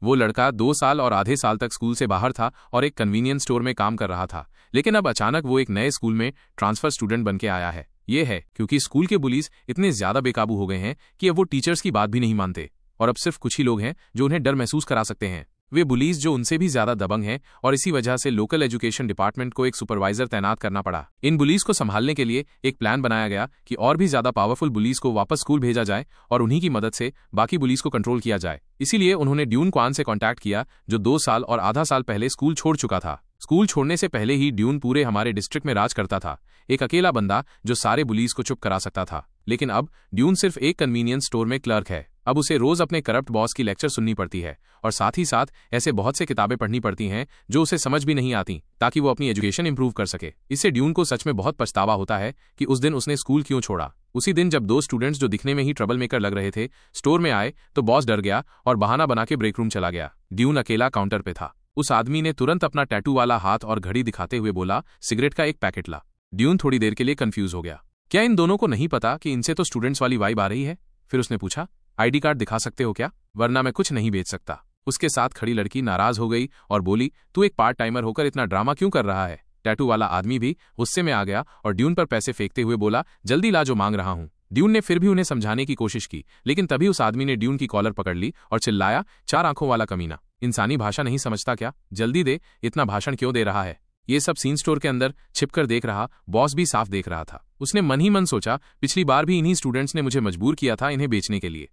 वो लड़का 2 साल और आधे साल तक स्कूल से बाहर था और एक कन्वीनियंस स्टोर में काम कर रहा था, लेकिन अब अचानक वो एक नए स्कूल में ट्रांसफर स्टूडेंट बन के आया है। ये है क्योंकि स्कूल के बुलीज इतने ज्यादा बेकाबू हो गए हैं कि अब वो टीचर्स की बात भी नहीं मानते और अब सिर्फ कुछ ही लोग हैं जो उन्हें डर महसूस करा सकते हैं। वे बुलीज जो उनसे भी ज्यादा दबंग हैं और इसी वजह से लोकल एजुकेशन डिपार्टमेंट को एक सुपरवाइजर तैनात करना पड़ा। इन बुलीज को संभालने के लिए एक प्लान बनाया गया कि और भी ज्यादा पावरफुल बुलीज को वापस स्कूल भेजा जाए और उन्हीं की मदद से बाकी बुलीज को कंट्रोल किया जाए। इसीलिए उन्होंने ड्यून क्वान से कॉन्टैक्ट किया जो 2 साल और आधा साल पहले स्कूल छोड़ चुका था। स्कूल छोड़ने से पहले ही ड्यून पूरे हमारे डिस्ट्रिक्ट में राज करता था, एक अकेला बंदा जो सारे बुलीज को चुप करा सकता था। लेकिन अब ड्यून सिर्फ एक कन्वीनियंस स्टोर में क्लर्क है। अब उसे रोज अपने करप्ट बॉस की लेक्चर सुननी पड़ती है और साथ ही साथ ऐसे बहुत से किताबें पढ़नी पड़ती हैं जो उसे समझ भी नहीं आती ताकि वो अपनी एजुकेशन इंप्रूव कर सके। इससे ड्यून को सच में बहुत पछतावा होता है कि उस दिन उसने स्कूल क्यों छोड़ा। उसी दिन जब 2 स्टूडेंट्स जो दिखने में ही ट्रबल मेकर लग रहे थे स्टोर में आए तो बॉस डर गया और बहाना बना के ब्रेक रूम चला गया। ड्यून अकेला काउंटर पे था। उस आदमी ने तुरंत अपना टैटू वाला हाथ और घड़ी दिखाते हुए बोला, सिगरेट का एक पैकेट ला। ड्यून थोड़ी देर के लिए कंफ्यूज हो गया। क्या इन दोनों को नहीं पता कि इनसे तो स्टूडेंट्स वाली वाइब आ रही है? फिर उसने पूछा, आईडी कार्ड दिखा सकते हो क्या, वरना मैं कुछ नहीं बेच सकता। उसके साथ खड़ी लड़की नाराज हो गई और बोली, तू एक पार्ट टाइमर होकर इतना ड्रामा क्यों कर रहा है? टैटू वाला आदमी भी गुस्से में आ गया और ड्यून पर पैसे फेंकते हुए बोला, जल्दी ला जो मांग रहा हूं। ड्यून ने फिर भी उन्हें समझाने की कोशिश की, लेकिन तभी उस आदमी ने ड्यून की कॉलर पकड़ ली और चिल्लाया, 4 आंखों वाला कमीना, इंसानी भाषा नहीं समझता क्या? जल्दी दे, इतना भाषण क्यों दे रहा है? ये सब सीन स्टोर के अंदर छिपकर देख रहा बॉस भी साफ देख रहा था। उसने मन ही मन सोचा, पिछली बार भी इन्हीं स्टूडेंट्स ने मुझे मजबूर किया था इन्हें बेचने के लिए।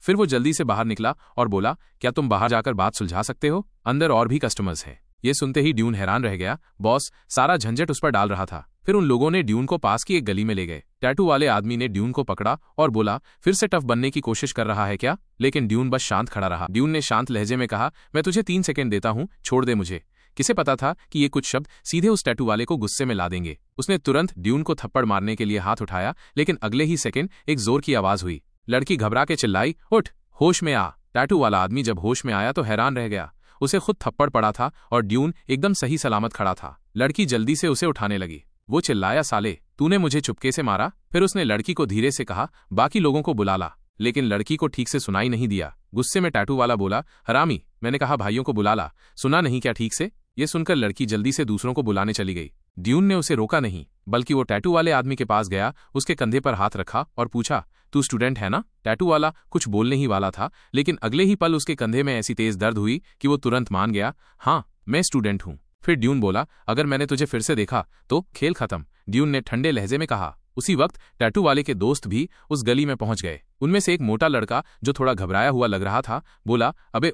फिर वो जल्दी से बाहर निकला और बोला, क्या तुम बाहर जाकर बात सुलझा सकते हो? अंदर और भी कस्टमर्स हैं। ये सुनते ही ड्यून हैरान रह गया। बॉस सारा झंझट उस पर डाल रहा था। फिर उन लोगों ने ड्यून को पास की एक गली में ले गए। टैटू वाले आदमी ने ड्यून को पकड़ा और बोला, फिर से टफ बनने की कोशिश कर रहा है क्या? लेकिन ड्यून बस शांत खड़ा रहा। ड्यून ने शांत लहजे में कहा, मैं तुझे 3 सेकंड देता हूं, छोड़ दे मुझे। किसे पता था कि ये कुछ शब्द सीधे उस टैटू वाले को गुस्से में ला देंगे। उसने तुरंत ड्यून को थप्पड़ मारने के लिए हाथ उठाया, लेकिन अगले ही सेकंड एक जोर की आवाज हुई। लड़की घबरा के चिल्लाई, उठ, होश में आ। टैटू वाला आदमी जब होश में आया तो हैरान रह गया। उसे खुद थप्पड़ पड़ा था और ड्यून एकदम सही सलामत खड़ा था। लड़की जल्दी से उसे उठाने लगी। वो चिल्लाया, साले, तूने मुझे चुपके से मारा? फिर उसने लड़की को धीरे से कहा, बाकी लोगों को बुला ला। लेकिन लड़की को ठीक से सुनाई नहीं दिया। गुस्से में टैटू वाला बोला, हरामी, मैंने कहा भाइयों को बुला ला, सुना नहीं क्या ठीक से? ये सुनकर लड़की जल्दी से दूसरों को बुलाने चली गई। ड्यून ने उसे रोका नहीं, बल्कि वो टैटू वाले आदमी के पास गया, उसके कंधे पर हाथ रखा और पूछा, तू स्टूडेंट है ना? टैटू वाला कुछ बोलने ही वाला था, लेकिन अगले ही पल उसके कंधे में ऐसी तेज दर्द हुई कि वो तुरंत मान गया, हाँ, मैं स्टूडेंट हूँ। फिर ड्यून बोला, अगर मैंने तुझे फिर से देखा तो खेल खत्म। ड्यून ने ठंडे लहजे में कहा। उसी वक्त टैटू वाले के दोस्त भी उस गली में पहुंच गए। उनमें से एक मोटा लड़का जो थोड़ा घबराया हुआ लग रहा था बोला, अबे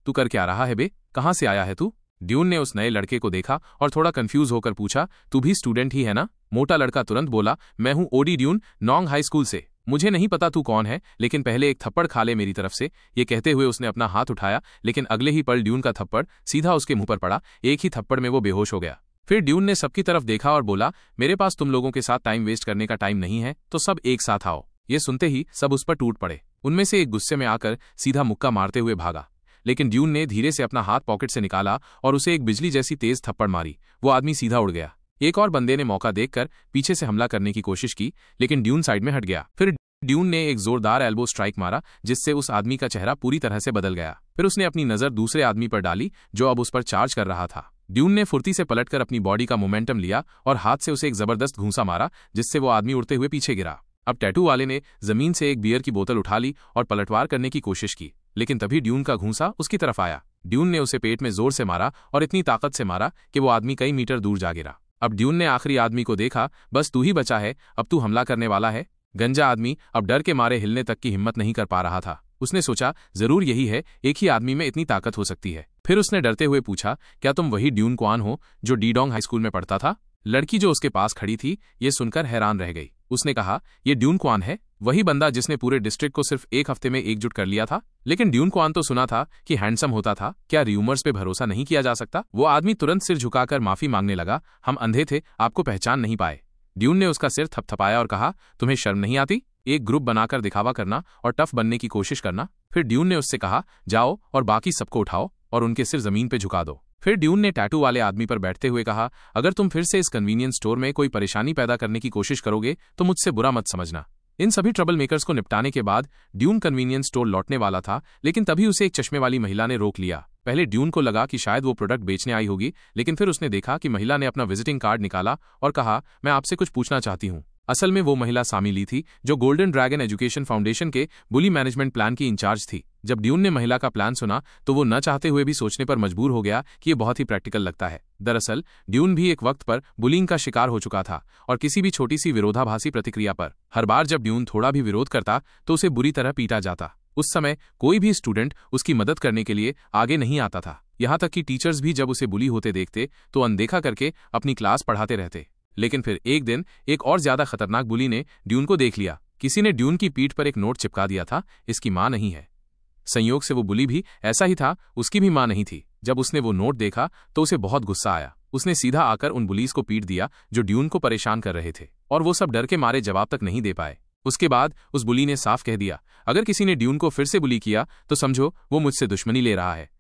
तू कर क्या रहा है बे? कहाँ से आया है तू? ड्यून ने उस नए लड़के को देखा और थोड़ा कंफ्यूज होकर पूछा, तू भी स्टूडेंट ही है ना? मोटा लड़का तुरंत बोला, मैं हूं ओडी ड्यून, नोंग हाई स्कूल से। मुझे नहीं पता तू कौन है, लेकिन पहले एक थप्पड़ खा ले मेरी तरफ से। ये कहते हुए उसने अपना हाथ उठाया, लेकिन अगले ही पल ड्यून का थप्पड़ सीधा उसके मुंह पर पड़ा। एक ही थप्पड़ में वो बेहोश हो गया। फिर ड्यून ने सबकी तरफ देखा और बोला, मेरे पास तुम लोगों के साथ टाइम वेस्ट करने का टाइम नहीं है, तो सब एक साथ आओ। ये सुनते ही सब उस पर टूट पड़े। उनमें से एक गुस्से में आकर सीधा मुक्का मारते हुए भागा, लेकिन ड्यून ने धीरे से अपना हाथ पॉकेट से निकाला और उसे एक बिजली जैसी तेज थप्पड़ मारी। वो आदमी सीधा उड़ गया। एक और बंदे ने मौका देखकर पीछे से हमला करने की कोशिश की, लेकिन ड्यून साइड में हट गया। फिर ड्यून ने एक जोरदार एल्बो स्ट्राइक मारा, जिससे उस आदमी का चेहरा पूरी तरह से बदल गया। फिर उसने अपनी नजर दूसरे आदमी पर डाली जो अब उस पर चार्ज कर रहा था। ड्यून ने फुर्ती से पलटकर अपनी बॉडी का मोमेंटम लिया और हाथ से उसे एक जबरदस्त घूंसा मारा, जिससे वो आदमी उड़ते हुए पीछे गिरा। अब टैटू वाले ने जमीन से एक बियर की बोतल उठा ली और पलटवार करने की कोशिश की, लेकिन तभी ड्यून का घूंसा उसकी तरफ आया। ड्यून ने उसे पेट में जोर से मारा और इतनी ताकत से मारा कि वो आदमी कई मीटर दूर जा गिरा। अब ड्यून ने आखिरी आदमी को देखा, बस तू ही बचा है, अब तू हमला करने वाला है। गंजा आदमी अब डर के मारे हिलने तक की हिम्मत नहीं कर पा रहा था। उसने सोचा, जरूर यही है, एक ही आदमी में इतनी ताकत हो सकती है। फिर उसने डरते हुए पूछा, क्या तुम वही ड्यून क्वान हो जो डीडोंग हाई स्कूल में पढ़ता था? लड़की जो उसके पास खड़ी थी ये सुनकर हैरान रह गई। उसने कहा, ये ड्यून क्वान है, वही बंदा जिसने पूरे डिस्ट्रिक्ट को सिर्फ एक हफ्ते में एकजुट कर लिया था। लेकिन ड्यून क्वान तो सुना था कि हैंडसम होता था, क्या र्यूमर्स पे भरोसा नहीं किया जा सकता? वो आदमी तुरंत सिर झुकाकर माफी मांगने लगा, हम अंधे थे, आपको पहचान नहीं पाए। ड्यून ने उसका सिर थपथपाया और कहा, तुम्हें शर्म नहीं आती एक ग्रुप बनाकर दिखावा करना और टफ बनने की कोशिश करना? फिर ड्यून ने उससे कहा, जाओ और बाकी सबको उठाओ और उनके सिर जमीन पे झुका दो। फिर ड्यून ने टैटू वाले आदमी पर बैठते हुए कहा, अगर तुम फिर से इस कन्वीनियंस स्टोर में कोई परेशानी पैदा करने की कोशिश करोगे तो मुझसे बुरा मत समझना। इन सभी ट्रबल मेकर्स को निपटाने के बाद ड्यून कन्वीनियंस स्टोर लौटने वाला था, लेकिन तभी उसे एक चश्मे वाली महिला ने रोक लिया। पहले ड्यून को लगा कि शायद वो प्रोडक्ट बेचने आई होगी, लेकिन फिर उसने देखा कि महिला ने अपना विजिटिंग कार्ड निकाला और कहा, मैं आपसे कुछ पूछना चाहती हूँ। असल में वो महिला सामी ली थी, जो गोल्डन ड्रैगन एजुकेशन फाउंडेशन के बुली मैनेजमेंट प्लान की इंचार्ज थी। जब ड्यून ने महिला का प्लान सुना तो वो न चाहते हुए भी सोचने पर मजबूर हो गया कि ये बहुत ही प्रैक्टिकल लगता है। दरअसल ड्यून भी एक वक्त पर बुलिंग का शिकार हो चुका था और किसी भी छोटी सी विरोधाभासी प्रतिक्रिया पर हर बार जब ड्यून थोड़ा भी विरोध करता तो उसे बुरी तरह पीटा जाता। उस समय कोई भी स्टूडेंट उसकी मदद करने के लिए आगे नहीं आता था। यहाँ तक कि टीचर्स भी जब उसे बुली होते देखते तो अनदेखा करके अपनी क्लास पढ़ाते रहते। लेकिन फिर एक दिन एक और ज्यादा खतरनाक बुली ने ड्यून को देख लिया। किसी ने ड्यून की पीठ पर एक नोट चिपका दिया था, इसकी मां नहीं है। संयोग से वो बुली भी ऐसा ही था, उसकी भी मां नहीं थी। जब उसने वो नोट देखा तो उसे बहुत गुस्सा आया। उसने सीधा आकर उन बुलीज को पीट दिया जो ड्यून को परेशान कर रहे थे, और वो सब डर के मारे जवाब तक नहीं दे पाए। उसके बाद उस बुली ने साफ कह दिया, अगर किसी ने ड्यून को फिर से बुली किया तो समझो वो मुझसे दुश्मनी ले रहा है।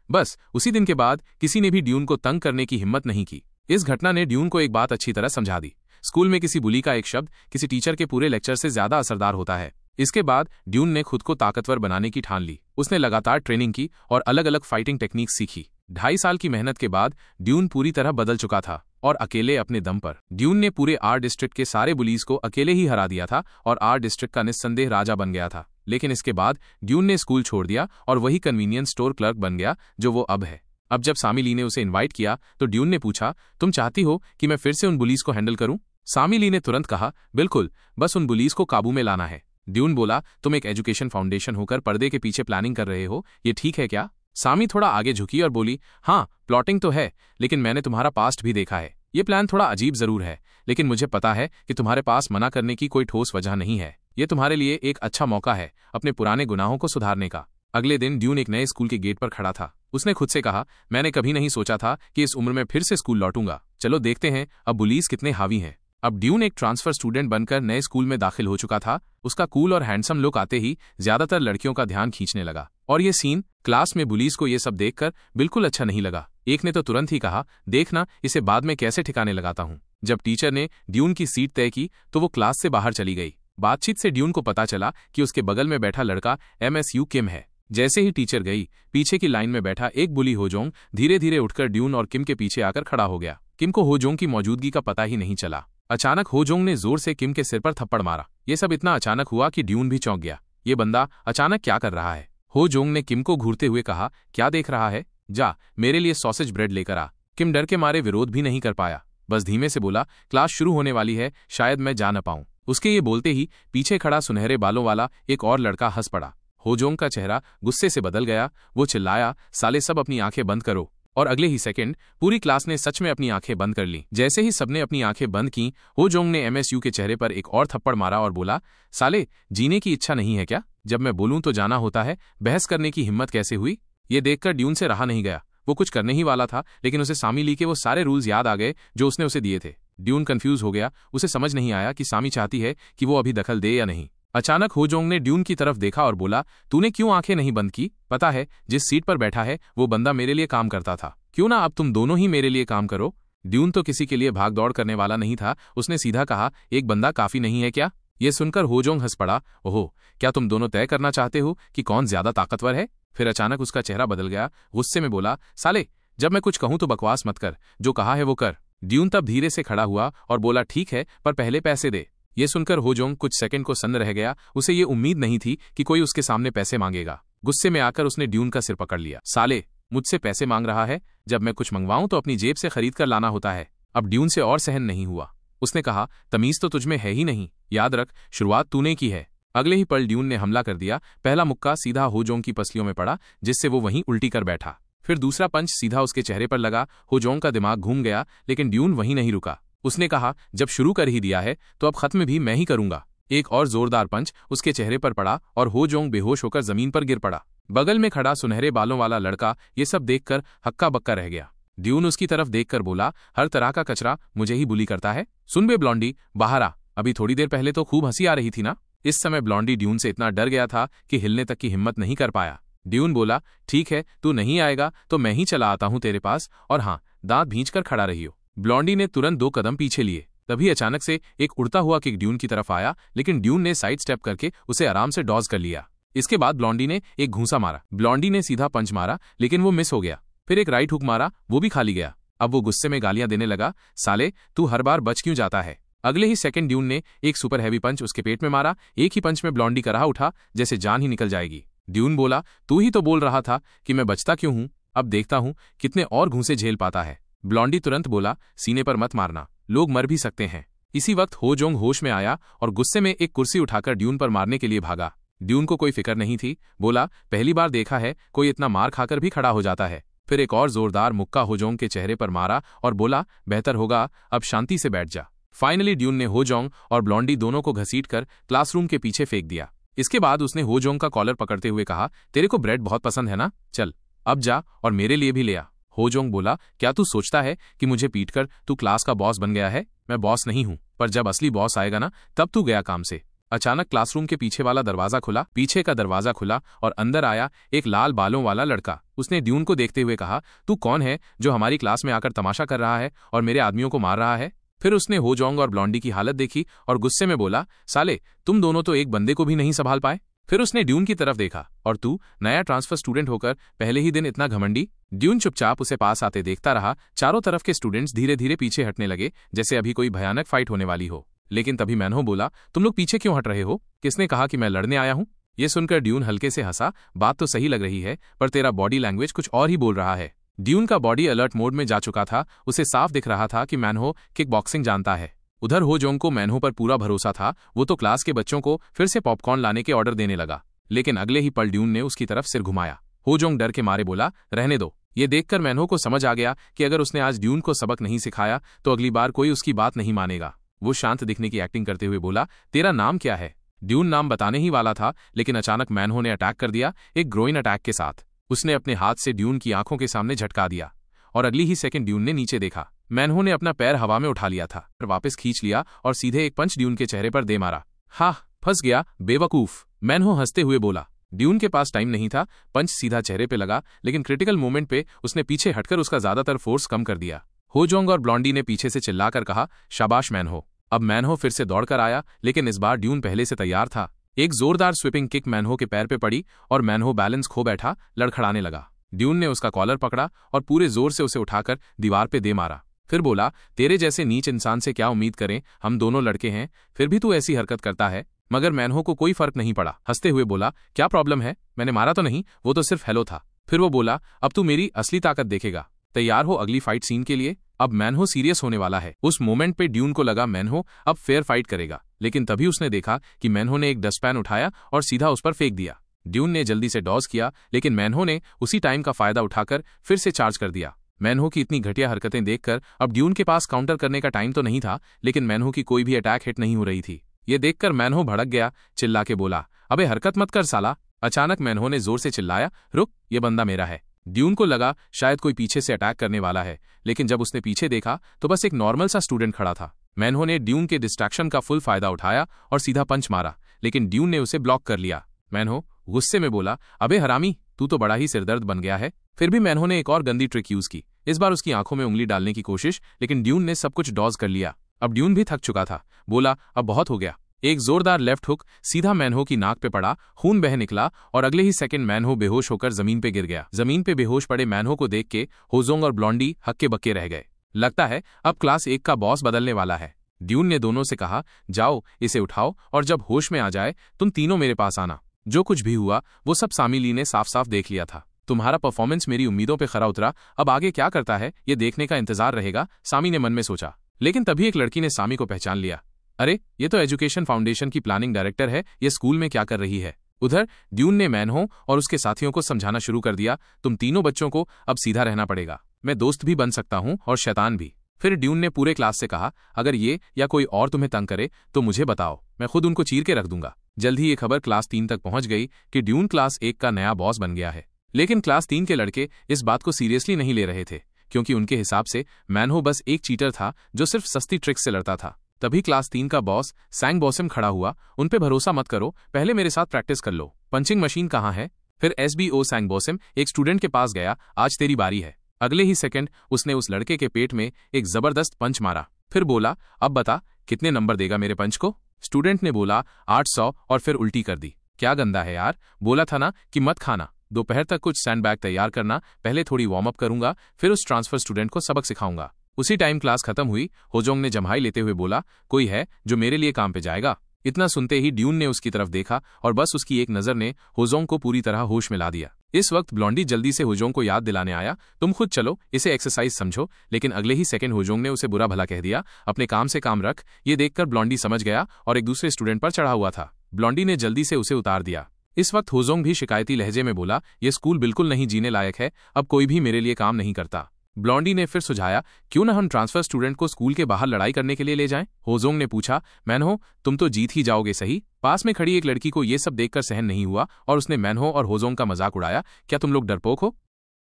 बस उसी दिन के बाद किसी ने भी ड्यून को तंग करने की हिम्मत नहीं की। इस घटना ने ड्यून को एक बात अच्छी तरह समझा दी, स्कूल में किसी बुली का एक शब्द किसी टीचर के पूरे लेक्चर से ज्यादा असरदार होता है। इसके बाद ड्यून ने खुद को ताकतवर बनाने की ठान ली। उसने लगातार ट्रेनिंग की और अलग अलग फाइटिंग टेक्निक सीखी। 2.5 साल की मेहनत के बाद ड्यून पूरी तरह बदल चुका था और अकेले अपने दम पर ड्यून ने पूरे आर डिस्ट्रिक्ट के सारे बुलीज को अकेले ही हरा दिया था और आर डिस्ट्रिक्ट का निस्संदेह राजा बन गया था। लेकिन इसके बाद ड्यून ने स्कूल छोड़ दिया और वही कन्वीनियंस स्टोर क्लर्क बन गया जो वो अब है। अब जब सामी ली ने उसे इनवाइट किया तो ड्यून ने पूछा, तुम चाहती हो कि मैं फिर से उन बुलीज को हैंडल करूं? सामी ली ने तुरंत कहा, बिल्कुल, बस उन बुलीज को काबू में लाना है। ड्यून बोला, तुम एक एजुकेशन फाउंडेशन होकर पर्दे के पीछे प्लानिंग कर रहे हो, ये ठीक है क्या? सामी थोड़ा आगे झुकी और बोली, हाँ, प्लॉटिंग तो है, लेकिन मैंने तुम्हारा पास्ट भी देखा है। ये प्लान थोड़ा अजीब जरूर है, लेकिन मुझे पता है कि तुम्हारे पास मना करने की कोई ठोस वजह नहीं है। ये तुम्हारे लिए एक अच्छा मौका है अपने पुराने गुनाहों को सुधारने का। अगले दिन ड्यून एक नए स्कूल के गेट पर खड़ा था। उसने खुद से कहा, मैंने कभी नहीं सोचा था कि इस उम्र में फिर से स्कूल लौटूंगा। चलो देखते हैं अब बुलीज कितने हावी हैं। अब ड्यून एक ट्रांसफर स्टूडेंट बनकर नए स्कूल में दाखिल हो चुका था। उसका कूल और हैंडसम लुक आते ही ज्यादातर लड़कियों का ध्यान खींचने लगा, और ये सीन क्लास में बुलीज को ये सब देखकर बिल्कुल अच्छा नहीं लगा। एक ने तो तुरंत ही कहा, देखना इसे बाद में कैसे ठिकाने लगाता हूं। जब टीचर ने ड्यून की सीट तय की तो वो क्लास से बाहर चली गई। बातचीत से ड्यून को पता चला कि उसके बगल में बैठा लड़का MSU किम है। जैसे ही टीचर गई, पीछे की लाइन में बैठा एक बुली होजोंग धीरे धीरे उठकर ड्यून और किम के पीछे आकर खड़ा हो गया। किम को होजोंग की मौजूदगी का पता ही नहीं चला। अचानक होजोंग ने जोर से किम के सिर पर थप्पड़ मारा। ये सब इतना अचानक हुआ कि ड्यून भी चौंक गया। ये बंदा अचानक क्या कर रहा है? होजोंग ने किम को घूरते हुए कहा, क्या देख रहा है? जा मेरे लिए सॉसेज ब्रेड लेकर आ। किम डर के मारे विरोध भी नहीं कर पाया, बस धीमे से बोला, क्लास शुरू होने वाली है, शायद मैं जा न पाऊं। उसके ये बोलते ही पीछे खड़ा सुनहरे बालों वाला एक और लड़का हंस पड़ा। होजोंग का चेहरा गुस्से से बदल गया। वो चिल्लाया, साले सब अपनी आंखें बंद करो। और अगले ही सेकंड पूरी क्लास ने सच में अपनी आंखें बंद कर ली। जैसे ही सबने अपनी आंखें बंद की, होजोंग ने MSU के चेहरे पर एक और थप्पड़ मारा और बोला, साले जीने की इच्छा नहीं है क्या? जब मैं बोलूं तो जाना होता है, बहस करने की हिम्मत कैसे हुई? ये देखकर ड्यून से रहा नहीं गया। वो कुछ करने ही वाला था, लेकिन उसे सामी ली के वो सारे रूल्स याद आ गए जो उसने उसे दिए थे। ड्यून कंफ्यूज हो गया। उसे समझ नहीं आया कि सामी चाहती है कि वो अभी दखल दे या नहीं। अचानक होजोंग ने ड्यून की तरफ देखा और बोला, तूने क्यों आंखें नहीं बंद की? पता है जिस सीट पर बैठा है वो बंदा मेरे लिए काम करता था, क्यों ना अब तुम दोनों ही मेरे लिए काम करो? ड्यून तो किसी के लिए भाग दौड़ करने वाला नहीं था। उसने सीधा कहा, एक बंदा काफी नहीं है क्या? ये सुनकर होजोंग हंस पड़ा, ओहो, क्या तुम दोनों तय करना चाहते हो कि कौन ज्यादा ताकतवर है? फिर अचानक उसका चेहरा बदल गया। गुस्से में बोला, साले जब मैं कुछ कहूं तो बकवास मत कर, जो कहा है वो कर। ड्यून तब धीरे से खड़ा हुआ और बोला, ठीक है, पर पहले पैसे दे। ये सुनकर होजोंग कुछ सेकंड को सन्न रह गया। उसे ये उम्मीद नहीं थी कि कोई उसके सामने पैसे मांगेगा। गुस्से में आकर उसने ड्यून का सिर पकड़ लिया। साले मुझसे पैसे मांग रहा है? जब मैं कुछ मंगवाऊं तो अपनी जेब से खरीद कर लाना होता है। अब ड्यून से और सहन नहीं हुआ। उसने कहा, तमीज तो तुझमें है ही नहीं, याद रख शुरुआत तूने की है। अगले ही पल ड्यून ने हमला कर दिया। पहला मुक्का सीधा होजोंग की पसलियों में पड़ा, जिससे वो वहीं उल्टी कर बैठा। फिर दूसरा पंच सीधा उसके चेहरे पर लगा। होजोंग का दिमाग घूम गया, लेकिन ड्यून वहीं नहीं रुका। उसने कहा, जब शुरू कर ही दिया है तो अब खत्म भी मैं ही करूंगा। एक और जोरदार पंच उसके चेहरे पर पड़ा और होजोंग बेहोश होकर जमीन पर गिर पड़ा। बगल में खड़ा सुनहरे बालों वाला लड़का ये सब देखकर हक्का बक्का रह गया। ड्यून उसकी तरफ देखकर बोला, हर तरह का कचरा मुझे ही बुली करता है। सुन बे ब्लॉन्डी, बाहर आ, अभी थोड़ी देर पहले तो खूब हंसी आ रही थी ना? इस समय ब्लॉन्डी ड्यून से इतना डर गया था कि हिलने तक की हिम्मत नहीं कर पाया। ड्यून बोला, ठीक है, तू नहीं आएगा तो मैं ही चला आता हूं तेरे पास, और हाँ, दांत भींच कर खड़ा रहियो। ब्लॉन्डी ने तुरंत 2 कदम पीछे लिए। तभी अचानक से एक उड़ता हुआ किक ड्यून की तरफ आया, लेकिन ड्यून ने साइड स्टेप करके उसे आराम से डॉज कर लिया। इसके बाद ब्लॉन्डी ने एक घूंसा मारा। ब्लॉन्डी ने सीधा पंच मारा, लेकिन वो मिस हो गया। फिर एक राइट हुक मारा, वो भी खाली गया। अब वो गुस्से में गालियां देने लगा, साले तू हर बार बच क्यों जाता है। अगले ही सेकंड ड्यून ने एक सुपर हैवी पंच उसके पेट में मारा। एक ही पंच में ब्लॉन्डी कराह उठा जैसे जान ही निकल जाएगी। ड्यून बोला, तू ही तो बोल रहा था कि मैं बचता क्यों हूं, अब देखता हूं कितने और घूंसे झेल पाता है। ब्लॉन्डी तुरंत बोला, सीने पर मत मारना, लोग मर भी सकते हैं। इसी वक्त होजोंग होश में आया और गुस्से में एक कुर्सी उठाकर ड्यून पर मारने के लिए भागा। ड्यून को कोई फिक्र नहीं थी। बोला, पहली बार देखा है कोई इतना मार खाकर भी खड़ा हो जाता है। फिर एक और जोरदार मुक्का होजोंग के चेहरे पर मारा और बोला, बेहतर होगा अब शांति से बैठ जा। फाइनली ड्यून ने होजोंग और ब्लॉन्डी दोनों को घसीटकर क्लासरूम के पीछे फेंक दिया। इसके बाद उसने होजोंग का कॉलर पकड़ते हुए कहा, तेरे को ब्रेड बहुत पसंद है ना, चल अब जा और मेरे लिए भी ले आ। होजोंग बोला, क्या तू सोचता है कि मुझे पीटकर तू क्लास का बॉस बन गया है? मैं बॉस नहीं हूं, पर जब असली बॉस आएगा ना तब तू गया काम से। अचानक क्लासरूम के पीछे वाला दरवाजा खुला। पीछे का दरवाजा खुला और अंदर आया एक लाल बालों वाला लड़का। उसने ड्यून को देखते हुए कहा, तू कौन है जो हमारी क्लास में आकर तमाशा कर रहा है और मेरे आदमियों को मार रहा है? फिर उसने होजोंग और ब्लॉन्डी की हालत देखी और गुस्से में बोला, साले तुम दोनों तो एक बंदे को भी नहीं संभाल पाए। फिर उसने ड्यून की तरफ देखा, और तू नया ट्रांसफर स्टूडेंट होकर पहले ही दिन इतना घमंडी। ड्यून चुपचाप उसे पास आते देखता रहा। चारों तरफ के स्टूडेंट्स धीरे धीरे पीछे हटने लगे, जैसे अभी कोई भयानक फाइट होने वाली हो। लेकिन तभी मैनहो बोला, तुम लोग पीछे क्यों हट रहे हो? किसने कहा कि मैं लड़ने आया हूं? ये सुनकर ड्यून हल्के से हंसा। बात तो सही लग रही है, पर तेरा बॉडी लैंग्वेज कुछ और ही बोल रहा है। ड्यून का बॉडी अलर्ट मोड में जा चुका था। उसे साफ दिख रहा था कि मैनहो किक बॉक्सिंग जानता है। उधर होजोंग को मैनहो पर पूरा भरोसा था। वो तो क्लास के बच्चों को फिर से पॉपकॉर्न लाने के ऑर्डर देने लगा, लेकिन अगले ही पल ड्यून ने उसकी तरफ सिर घुमाया। होजोंग डर के मारे बोला, रहने दो। ये देखकर मैनहो को समझ आ गया कि अगर उसने आज ड्यून को सबक नहीं सिखाया तो अगली बार कोई उसकी बात नहीं मानेगा। वो शांत दिखने की एक्टिंग करते हुए बोला, तेरा नाम क्या है? ड्यून नाम बताने ही वाला था, लेकिन अचानक मैनहो ने अटैक कर दिया, एक ग्रोइन अटैक के साथ। उसने अपने हाथ से ड्यून की आंखों के सामने झटका दिया और अगली ही सेकंड ड्यून ने नीचे देखा। मैनहो ने अपना पैर हवा में उठा लिया था, वापस खींच लिया और सीधे एक पंच ड्यून के चेहरे पर दे मारा। हाँ, फंस गया बेवकूफ, मैनहो हंसते हुए बोला। ड्यून के पास टाइम नहीं था। पंच सीधा चेहरे पे लगा, लेकिन क्रिटिकल मोमेंट पे उसने पीछे हटकर उसका ज्यादातर फोर्स कम कर दिया। होजोंग और ब्लॉन्डी ने पीछे से चिल्लाकर कहा, शाबाश मैनहो। अब मैनहो फिर से दौड़कर आया, लेकिन इस बार ड्यून पहले से तैयार था। एक जोरदार स्विपिंग किक मैनहो के पैर पे पड़ी और मैनहो बैलेंस खो बैठा, लड़खड़ाने लगा। ड्यून ने उसका कॉलर पकड़ा और पूरे जोर से उसे उठाकर दीवार पे दे मारा। फिर बोला, तेरे जैसे नीच इंसान से क्या उम्मीद करें, हम दोनों लड़के हैं, फिर भी तू ऐसी हरकत करता है। मगर मैनहो को कोई फर्क नहीं पड़ा। हंसते हुए बोला, क्या प्रॉब्लम है? मैंने मारा तो नहीं, वो तो सिर्फ हेलो था। फिर वो बोला, अब तू मेरी असली ताकत देखेगा। तैयार हो अगली फाइट सीन के लिए? अब मैनहो सीरियस होने वाला है। उस मोमेंट पे ड्यून को लगा मैनहो अब फेयर फाइट करेगा, लेकिन तभी उसने देखा कि मैनहो ने एक डस्टपैन उठाया और सीधा उस पर फेंक दिया। ड्यून ने जल्दी से डॉज किया, लेकिन मैनहो ने उसी टाइम का फायदा उठाकर फिर से चार्ज कर दिया। मैनहो की इतनी घटिया हरकतें देखकर अब ड्यून के पास काउंटर करने का टाइम तो नहीं था, लेकिन मैनहो की कोई भी अटैक हिट नहीं हो रही थी। ये देखकर मैनहो भड़क गया, चिल्ला के बोला, अबे हरकत मत कर साला। अचानक मैनहो ने जोर से चिल्लाया, रुक, ये बंदा मेरा है। ड्यून को लगा शायद कोई पीछे से अटैक करने वाला है, लेकिन जब उसने पीछे देखा तो बस एक नॉर्मल सा स्टूडेंट खड़ा था। मैनहो ने ड्यून के डिस्ट्रैक्शन का फुल फायदा उठाया और सीधा पंच मारा, लेकिन ड्यून ने उसे ब्लॉक कर लिया। मैनहो गुस्से में बोला, अबे हरामी, तू तो बड़ा ही सिरदर्द बन गया है। फिर भी मैनहो ने एक और गंदी ट्रिक यूज की। इस बार उसकी आंखों में उंगली डालने की कोशिश, लेकिन ड्यून ने सब कुछ डॉज कर लिया। अब ड्यून भी थक चुका था। बोला, अब बहुत हो गया। एक जोरदार लेफ्ट हुक सीधा मैनहो की नाक पे पड़ा, खून बह निकला और अगले ही सेकंड मैनहो बेहोश होकर जमीन पे गिर गया। जमीन पे बेहोश पड़े मैनहो को देख के होजोंग और ब्लॉन्डी हक्के बक्के रह गए। लगता है अब क्लास 1 का बॉस बदलने वाला है। ड्यून ने दोनों से कहा, जाओ इसे उठाओ और जब होश में आ जाए तुम तीनों मेरे पास आना। जो कुछ भी हुआ वो सब सामी ली ने साफ साफ देख लिया था। तुम्हारा परफॉर्मेंस मेरी उम्मीदों पे खरा उतरा, अब आगे क्या करता है ये देखने का इंतजार रहेगा, सामी ने मन में सोचा। लेकिन तभी एक लड़की ने सामी को पहचान लिया। अरे, ये तो एजुकेशन फाउंडेशन की प्लानिंग डायरेक्टर है, ये स्कूल में क्या कर रही है? उधर ड्यून ने मैनहो और उसके साथियों को समझाना शुरू कर दिया, तुम तीनों बच्चों को अब सीधा रहना पड़ेगा। मैं दोस्त भी बन सकता हूं और शैतान भी। फिर ड्यून ने पूरे क्लास से कहा, अगर ये या कोई और तुम्हें तंग करे तो मुझे बताओ, मैं खुद उनको चीर के रख दूंगा। जल्द ही ये खबर क्लास 3 तक पहुंच गई कि ड्यून क्लास 1 का नया बॉस बन गया है। लेकिन क्लास 3 के लड़के इस बात को सीरियसली नहीं ले रहे थे, क्योंकि उनके हिसाब से मैनहो बस एक चीटर था जो सिर्फ सस्ती ट्रिक्स से लड़ता था। तभी क्लास 3 का बॉस सैंग बॉसम खड़ा हुआ। उन पे भरोसा मत करो, पहले मेरे साथ प्रैक्टिस कर लो। पंचिंग मशीन कहाँ है? फिर SBO सैंग बॉसम एक स्टूडेंट के पास गया, आज तेरी बारी है। अगले ही सेकंड उसने उस लड़के के पेट में एक जबरदस्त पंच मारा। फिर बोला, अब बता कितने नंबर देगा मेरे पंच को। स्टूडेंट ने बोला 800 और फिर उल्टी कर दी। क्या गंदा है यार, बोला था ना कि मत खाना। दोपहर तक कुछ सैंडबैग तैयार करना, पहले थोड़ी वार्म अप करूंगा, फिर उस ट्रांसफर स्टूडेंट को सबक सिखाऊंगा। उसी टाइम क्लास खत्म हुई। होजोंग ने जम्हाई लेते हुए बोला, कोई है जो मेरे लिए काम पे जाएगा। इतना सुनते ही ड्यून ने उसकी तरफ देखा और बस उसकी एक नजर ने होजोंग को पूरी तरह होश में ला दिया। इस वक्त ब्लॉन्डी जल्दी से होजोंग को याद दिलाने आया, तुम खुद चलो, इसे एक्सरसाइज समझो। लेकिन अगले ही सेकंड होजोंग ने उसे बुरा भला कह दिया, अपने काम से काम रख। ये देखकर ब्लॉन्डी समझ गया और एक दूसरे स्टूडेंट पर चढ़ा हुआ था। ब्लॉन्डी ने जल्दी से उसे उतार दिया। इस वक्त होजोंग भी शिकायती लहजे में बोला, ये स्कूल बिल्कुल नहीं जीने लायक है, अब कोई भी मेरे लिए काम नहीं करता। ब्लॉन्डी ने फिर सुझाया, क्यों ना हम ट्रांसफर स्टूडेंट को स्कूल के बाहर लड़ाई करने के लिए ले जाएं। होजोंग ने पूछा, मैनहो तुम तो जीत ही जाओगे सही। पास में खड़ी एक लड़की को ये सब देखकर सहन नहीं हुआ और उसने मैनहो और होजोंग का मजाक उड़ाया, क्या तुम लोग डरपोक हो।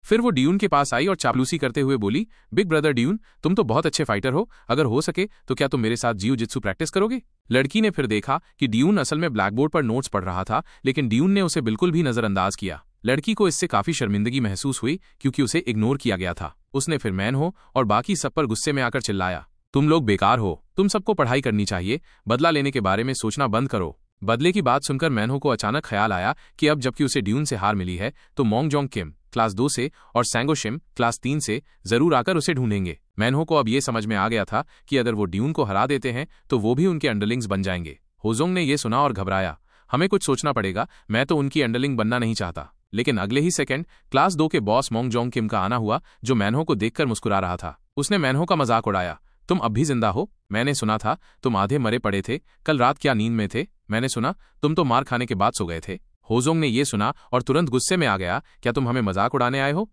फिर वो ड्यून के पास आई और चापलूसी करते हुए बोली, बिग ब्रदर ड्यून, तुम तो बहुत अच्छे फाइटर हो, अगर हो सके तो क्या तुम मेरे साथ जियो जित्सु प्रैक्टिस करोगे। लड़की ने फिर देखा कि ड्यून असल में ब्लैकबोर्ड पर नोट्स पढ़ रहा था, लेकिन ड्यून ने उसे बिल्कुल भी नजरअंदाज किया। लड़की को इससे काफी शर्मिंदगी महसूस हुई क्योंकि उसे इग्नोर किया गया था। उसने फिर मैनहो और बाकी सब पर गुस्से में आकर चिल्लाया, तुम लोग बेकार हो, तुम सबको पढ़ाई करनी चाहिए, बदला लेने के बारे में सोचना बंद करो। बदले की बात सुनकर मैनहो को अचानक ख्याल आया कि अब जबकि उसे ड्यून से हार मिली है तो मोंगजोंग किम क्लास 2 से और सैंगोशिम क्लास 3 से जरूर आकर उसे ढूंढेंगे। मैनहो को अब ये समझ में आ गया था कि अगर वो ड्यून को हरा देते हैं तो वो भी उनके अंडरलिंग्स बन जाएंगे। होजोंग ने यह सुना और घबराया, हमें कुछ सोचना पड़ेगा, मैं तो उनकी अंडरलिंग बनना नहीं चाहता। लेकिन अगले ही सेकंड क्लास 2 के बॉस मोंगजोंग किम का आना हुआ, जो मैनहो को देखकर मुस्कुरा रहा था। उसने मैनहो का मजाक उड़ाया, तुम अब भी जिंदा हो, मैंने सुना था तुम आधे मरे पड़े थे, कल रात क्या नींद में थे, मैंने सुना तुम तो मार खाने के बाद सो गए थे। होजोंग ने यह सुना और तुरंत गुस्से में आ गया, क्या तुम हमें मजाक उड़ाने आए हो।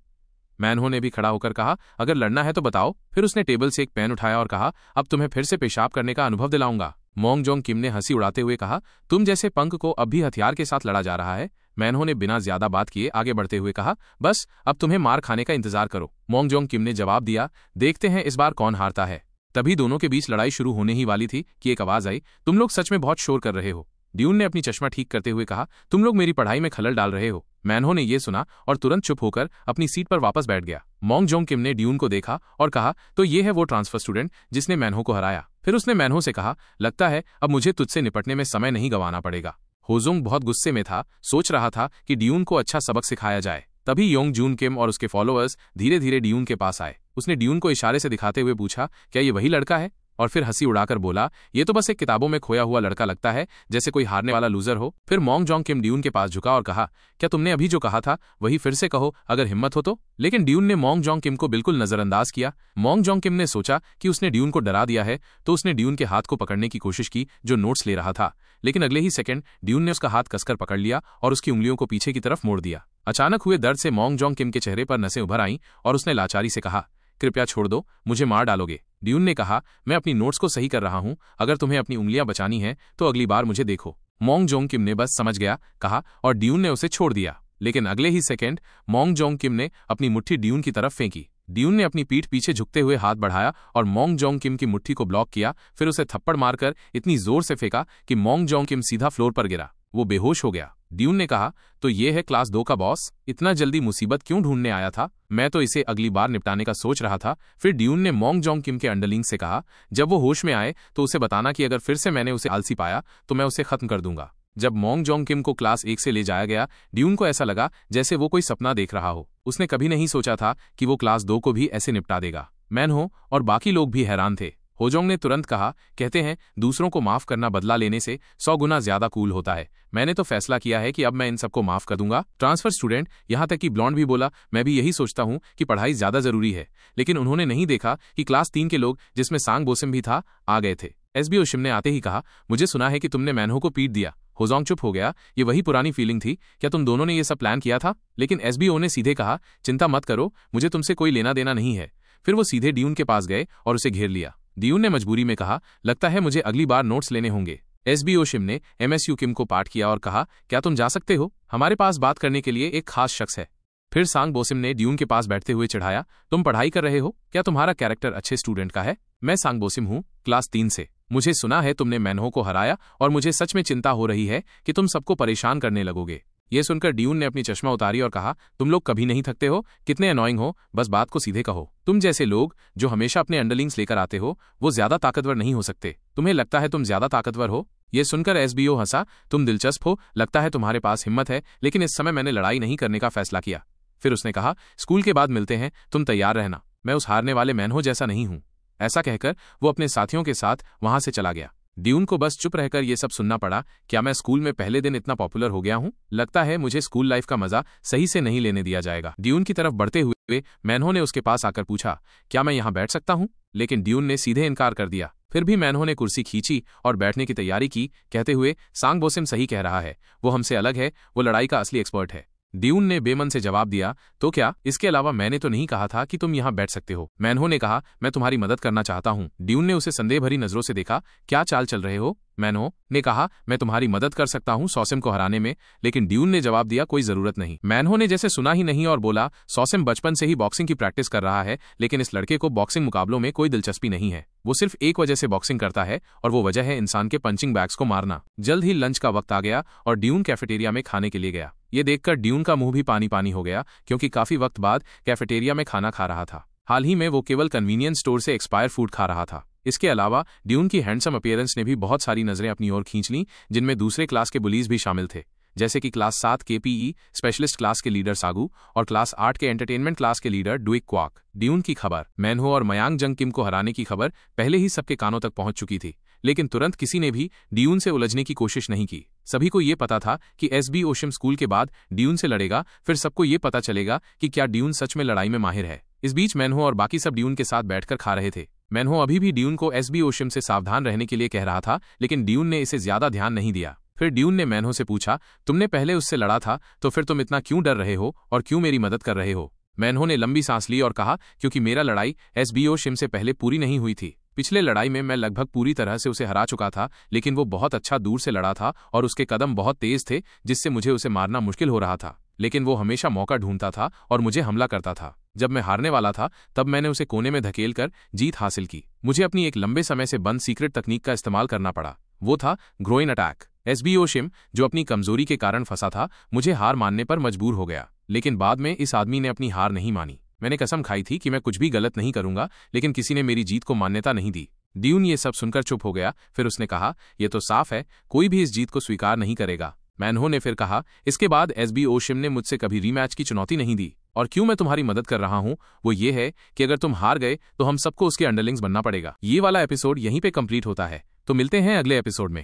मैनहो ने भी खड़ा होकर कहा, अगर लड़ना है तो बताओ। फिर उसने टेबल से एक पेन उठाया और कहा, अब तुम्हें फिर से पेशाब करने का अनुभव दिलाऊंगा। मोंगजोंग किम ने हंसी उड़ाते हुए कहा, तुम जैसे पंख को अब भी हथियार के साथ लड़ा जा रहा है। मैनहो ने बिना ज्यादा बात किए आगे बढ़ते हुए कहा, बस अब तुम्हें मार खाने का इंतजार करो। मोंगजोंग किम ने जवाब दिया, देखते हैं इस बार कौन हारता है। तभी दोनों के बीच लड़ाई शुरू होने ही वाली थी कि एक आवाज आई, तुम लोग सच में बहुत शोर कर रहे हो। ड्यून ने अपनी चश्मा ठीक करते हुए कहा, तुम लोग मेरी पढ़ाई में खलल डाल रहे हो। मैनहो ने यह सुना और तुरंत चुप होकर अपनी सीट पर वापस बैठ गया। मोंगजोंग किम ने ड्यून को देखा और कहा, तो ये है वो ट्रांसफर स्टूडेंट जिसने मैनहो को हराया। फिर उसने मैनहो से कहा, लगता है अब मुझे तुझसे निपटने में समय नहीं गंवाना पड़ेगा। होजोंग बहुत गुस्से में था, सोच रहा था कि ड्यून को अच्छा सबक सिखाया जाए। तभी योंग जून किम और उसके फॉलोअर्स धीरे धीरे ड्यून के पास आए। उसने ड्यून को इशारे से दिखाते हुए पूछा, क्या ये वही लड़का है। और फिर हंसी उड़ाकर बोला, ये तो बस एक किताबों में खोया हुआ लड़का लगता है, जैसे कोई हारने वाला लूजर हो। फिर मोंगजोंग किम ड्यून के पास झुका और कहा, क्या तुमने अभी जो कहा था वही फिर से कहो, अगर हिम्मत हो तो। लेकिन ड्यून ने मोंगजोंग किम को बिल्कुल नजरअंदाज किया। मोंगजोंग किम ने सोचा कि उसने ड्यून को डरा दिया है, तो उसने ड्यून के हाथ को पकड़ने की कोशिश की जो नोट्स ले रहा था। लेकिन अगले ही सेकंड ड्यून ने उसका हाथ कसकर पकड़ लिया और उसकी उंगलियों को पीछे की तरफ मोड़ दिया। अचानक हुए दर्द से मोंगजोंग किम के चेहरे पर नसें उभर आईं और उसने लाचारी से कहा, कृपया छोड़ दो, मुझे मार डालोगे। ड्यून ने कहा, मैं अपनी नोट्स को सही कर रहा हूं, अगर तुम्हें अपनी उंगलियां बचानी हैं तो अगली बार मुझे देखो। मोंगजोंग किम ने बस समझ गया कहा और ड्यून ने उसे छोड़ दिया। लेकिन अगले ही सेकंड मोंगजोंग किम ने अपनी मुट्ठी ड्यून की तरफ फेंकी। ड्यून ने अपनी पीठ पीछे झुकते हुए हाथ बढ़ाया और मोंगजोंग किम की मुट्ठी को ब्लॉक किया। फिर उसे थप्पड़ मारकर इतनी जोर से फेंका कि मोंगजोंग किम सीधा फ्लोर पर गिरा। वो बेहोश हो गया। ड्यून ने कहा, तो ये है क्लास 2 का बॉस, इतना जल्दी मुसीबत क्यों ढूंढने आया था, मैं तो इसे अगली बार निपटाने का सोच रहा था। फिर ड्यून ने मोंगजोंग किम के अंडरलिंग से कहा, जब वो होश में आए तो उसे बताना कि अगर फिर से मैंने उसे आलसी पाया तो मैं उसे खत्म कर दूंगा। जब मोंगजोंग किम को क्लास 1 से ले जाया गया, ड्यून को ऐसा लगा जैसे वो कोई सपना देख रहा हो। उसने कभी नहीं सोचा था कि वो क्लास 2 को भी ऐसे निपटा देगा। मैनहो और बाकी लोग भी हैरान थे। होजोंग ने तुरंत कहा, कहते हैं दूसरों को माफ करना बदला लेने से 100 गुना ज्यादा कूल होता है। मैंने तो फैसला किया है कि अब मैं इन सबको माफ कर दूंगा। ट्रांसफर स्टूडेंट, यहां तक कि ब्लॉन्ड भी बोला, मैं भी यही सोचता हूं कि पढ़ाई ज्यादा जरूरी है। लेकिन उन्होंने नहीं देखा कि क्लास 3 के लोग, जिसमें सांग बोसिम भी था, आ गए थे। एसबी ओशिम ने आते ही कहा, मुझे सुना है कि तुमने मैनहो को पीट दिया। होजोंग चुप हो गया। ये वही पुरानी फीलिंग थी, क्या तुम दोनों ने ये सब प्लान किया था। लेकिन एसबीओ ने सीधे कहा, चिंता मत करो, मुझे तुमसे कोई लेना देना नहीं है। फिर वो सीधे ड्यून के पास गए और उसे घेर लिया। ड्यून ने मजबूरी में कहा, लगता है मुझे अगली बार नोट्स लेने होंगे। एसबी ओशिम ने एमएसयू किम को पाठ किया और कहा, क्या तुम जा सकते हो, हमारे पास बात करने के लिए एक खास शख्स है। फिर सांग बोसिम ने ड्यून के पास बैठते हुए चिढ़ाया, तुम पढ़ाई कर रहे हो, क्या तुम्हारा कैरेक्टर अच्छे स्टूडेंट का है। मैं सांग बोसिम हूँ, क्लास 3 से। मुझे सुना है तुमने मैनहो को हराया और मुझे सच में चिंता हो रही है कि तुम सबको परेशान करने लगोगे। ये सुनकर ड्यून ने अपनी चश्मा उतारी और कहा, तुम लोग कभी नहीं थकते हो, कितने अनोइंग हो, बस बात को सीधे कहो। तुम जैसे लोग जो हमेशा अपने अंडरलिंग्स लेकर आते हो वो ज्यादा ताकतवर नहीं हो सकते। तुम्हें लगता है तुम ज्यादा ताकतवर हो? ये सुनकर एसबीओ हंसा, तुम दिलचस्प हो, लगता है तुम्हारे पास हिम्मत है, लेकिन इस समय मैंने लड़ाई नहीं करने का फैसला किया। फिर उसने कहा, स्कूल के बाद मिलते हैं, तुम तैयार रहना, मैं उस हारने वाले मैनहो जैसा नहीं हूं। ऐसा कहकर वो अपने साथियों के साथ वहां से चला गया। ड्यून को बस चुप रहकर ये सब सुनना पड़ा। क्या मैं स्कूल में पहले दिन इतना पॉपुलर हो गया हूं? लगता है मुझे स्कूल लाइफ का मजा सही से नहीं लेने दिया जाएगा। ड्यून की तरफ बढ़ते हुए मैनहो ने उसके पास आकर पूछा, क्या मैं यहां बैठ सकता हूं? लेकिन ड्यून ने सीधे इनकार कर दिया। फिर भी मैनहो ने कुर्सी खींची और बैठने की तैयारी की, कहते हुए, सांग बोसिम सही कह रहा है, वो हमसे अलग है, वो लड़ाई का असली एक्सपर्ट है। ड्यून ने बेमन से जवाब दिया, तो क्या? इसके अलावा मैंने तो नहीं कहा था कि तुम यहाँ बैठ सकते हो। मैनहो ने कहा, मैं तुम्हारी मदद करना चाहता हूँ। ड्यून ने उसे संदेह भरी नजरों से देखा, क्या चाल चल रहे हो? मैनहो ने कहा, मैं तुम्हारी मदद कर सकता हूँ सॉसिम को हराने में, लेकिन ड्यून ने जवाब दिया, कोई जरूरत नहीं। मैनहो ने जैसे सुना ही नहीं और बोला, सॉसिम बचपन से ही बॉक्सिंग की प्रैक्टिस कर रहा है, लेकिन इस लड़के को बॉक्सिंग मुकाबलों में कोई दिलचस्पी नहीं है। वो सिर्फ एक वजह से बॉक्सिंग करता है और वो वजह है इंसान के पंचिंग बैग्स को मारना। जल्द ही लंच का वक्त आ गया और ड्यून कैफेटेरिया में खाने के लिए गया। ये देखकर ड्यून का मुंह भी पानी पानी हो गया, क्योंकि काफी वक्त बाद कैफेटेरिया में खाना खा रहा था। हाल ही में वो केवल कन्वीनियंस स्टोर से एक्सपायर फूड खा रहा था। इसके अलावा ड्यून की हैंडसम अपीयरेंस ने भी बहुत सारी नजरें अपनी ओर खींच लीं, जिनमें दूसरे क्लास के बुलीज भी शामिल थे, जैसे कि क्लास 7 के पीई स्पेशलिस्ट क्लास के लीडर सागू और क्लास 8 के एंटरटेनमेंट क्लास के लीडर डुइक क्वाक। ड्यून की खबर, मैनहो और मयांग जंग किम को हराने की खबर पहले ही सबके कानों तक पहुंच चुकी थी, लेकिन तुरंत किसी ने भी ड्यून से उलझने की कोशिश नहीं की। सभी को ये पता था कि एसबी ओशिम स्कूल के बाद ड्यून से लड़ेगा, फिर सबको ये पता चलेगा कि क्या ड्यून सच में लड़ाई में माहिर है। इस बीच मैनहो और बाकी सब ड्यून के साथ बैठकर खा रहे थे। मैनहो अभी भी ड्यून को एसबी ओशिम से सावधान रहने के लिए कह रहा था, लेकिन ड्यून ने इसे ज्यादा ध्यान नहीं दिया। फिर ड्यून ने मैनहो से पूछा, तुमने पहले उससे लड़ा था, तो फिर तुम इतना क्यों डर रहे हो और क्यों मेरी मदद कर रहे हो? मैनहो ने लंबी सांस ली और कहा, क्योंकि मेरा लड़ाई एसबी ओशिम से पहले पूरी नहीं हुई थी। पिछले लड़ाई में मैं लगभग पूरी तरह से उसे हरा चुका था, लेकिन वो बहुत अच्छा दूर से लड़ा था और उसके कदम बहुत तेज थे, जिससे मुझे उसे मारना मुश्किल हो रहा था। लेकिन वो हमेशा मौका ढूंढता था और मुझे हमला करता था। जब मैं हारने वाला था, तब मैंने उसे कोने में धकेलकर जीत हासिल की। मुझे अपनी एक लंबे समय से बंद सीक्रेट तकनीक का इस्तेमाल करना पड़ा। वो था ग्रोइन अटैक। एसबी ओशिम, जो अपनी कमजोरी के कारण फंसा था, मुझे हार मानने पर मजबूर हो गया। लेकिन बाद में इस आदमी ने अपनी हार नहीं मानी। मैंने कसम खाई थी कि मैं कुछ भी गलत नहीं करूंगा, लेकिन किसी ने मेरी जीत को मान्यता नहीं दी। ड्यून ये सब सुनकर चुप हो गया। फिर उसने कहा, यह तो साफ है, कोई भी इस जीत को स्वीकार नहीं करेगा। मैनहो ने फिर कहा, इसके बाद एसबी ओशिम ने मुझसे कभी रीमैच की चुनौती नहीं दी, और क्यों मैं तुम्हारी मदद कर रहा हूं वो ये है कि अगर तुम हार गए तो हम सबको उसके अंडरलिंग्स बनना पड़ेगा। ये वाला एपिसोड यहीं पे कंप्लीट होता है, तो मिलते हैं अगले एपिसोड में।